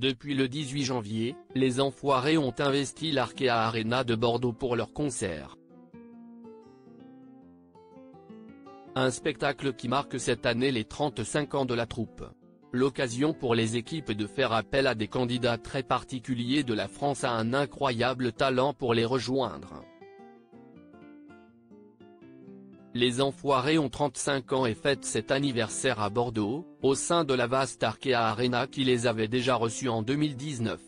Depuis le 18 janvier, les Enfoirés ont investi l'Arkea Arena de Bordeaux pour leur concert. Un spectacle qui marque cette année les 35 ans de la troupe. L'occasion pour les équipes de faire appel à des candidats très particuliers de la France à un incroyable talent pour les rejoindre. Les Enfoirés ont 35 ans et fêtent cet anniversaire à Bordeaux, au sein de la vaste Arkea Arena qui les avait déjà reçus en 2019.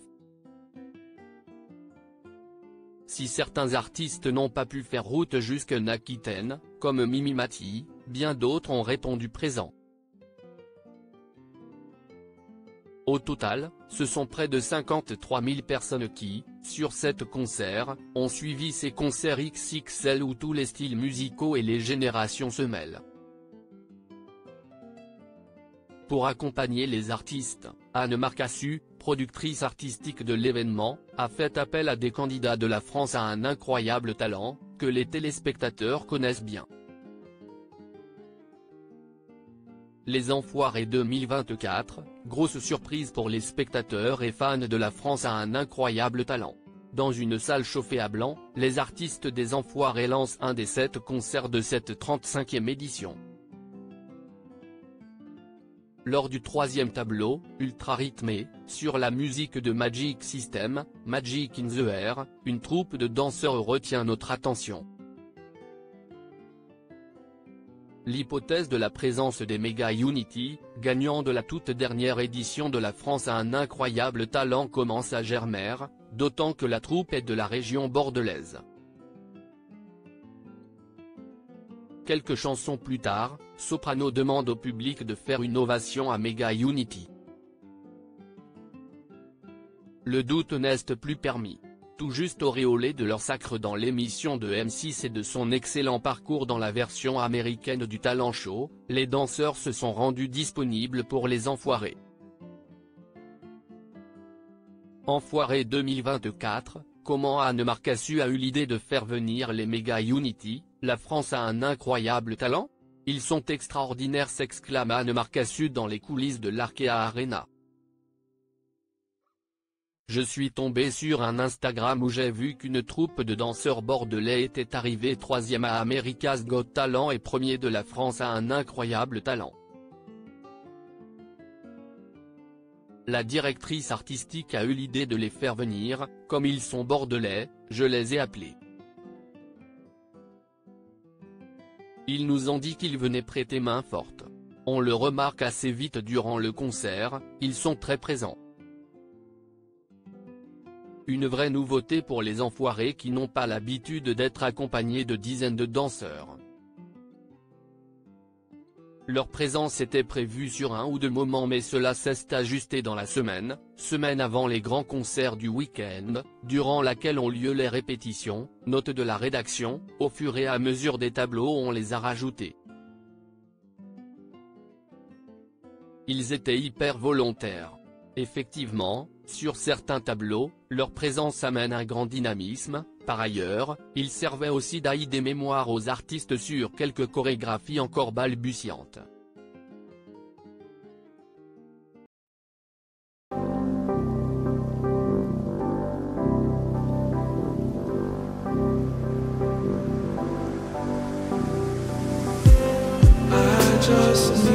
Si certains artistes n'ont pas pu faire route jusqu'en Aquitaine, comme Mimi Mati, bien d'autres ont répondu présents. Au total, ce sont près de 53 000 personnes qui, sur 7 concerts, ont suivi ces concerts XXL où tous les styles musicaux et les générations se mêlent. Pour accompagner les artistes, Anne Marcassu, productrice artistique de l'événement, a fait appel à des candidats de la France à un incroyable talent, que les téléspectateurs connaissent bien. Les Enfoirés 2024, grosse surprise pour les spectateurs et fans de la France à un incroyable talent. Dans une salle chauffée à blanc, les artistes des Enfoirés lancent un des 7 concerts de cette 35e édition. Lors du 3e tableau, ultra rythmé, sur la musique de Magic System, Magic in the Air, une troupe de danseurs retient notre attention. L'hypothèse de la présence des Mega Unity, gagnants de la toute dernière édition de la France à un incroyable talent commence à germer, d'autant que la troupe est de la région bordelaise. Quelques chansons plus tard, Soprano demande au public de faire une ovation à Mega Unity. Le doute n'est plus permis. Tout juste auréolé de leur sacre dans l'émission de M6 et de son excellent parcours dans la version américaine du talent show, les danseurs se sont rendus disponibles pour les Enfoirés. Enfoirés 2024, comment Anne Marcassu a eu l'idée de faire venir les Mega Unity, la France a un incroyable talent? Ils sont extraordinaires, s'exclame Anne Marcassu dans les coulisses de l'Arkea Arena. Je suis tombé sur un Instagram où j'ai vu qu'une troupe de danseurs bordelais était arrivée 3e à America's Got Talent et 1er de la France à un incroyable talent. La directrice artistique a eu l'idée de les faire venir, comme ils sont bordelais, je les ai appelés. Ils nous ont dit qu'ils venaient prêter main forte. On le remarque assez vite durant le concert, ils sont très présents. Une vraie nouveauté pour les Enfoirés qui n'ont pas l'habitude d'être accompagnés de dizaines de danseurs. Leur présence était prévue sur 1 ou 2 moments mais cela s'est ajusté dans la semaine avant les grands concerts du week-end, durant laquelle ont lieu les répétitions, note de la rédaction, au fur et à mesure des tableaux on les a rajoutés. Ils étaient hyper volontaires. Effectivement, sur certains tableaux, leur présence amène un grand dynamisme. Par ailleurs, ils servaient aussi d'aide des mémoires aux artistes sur quelques chorégraphies encore balbutiantes. I just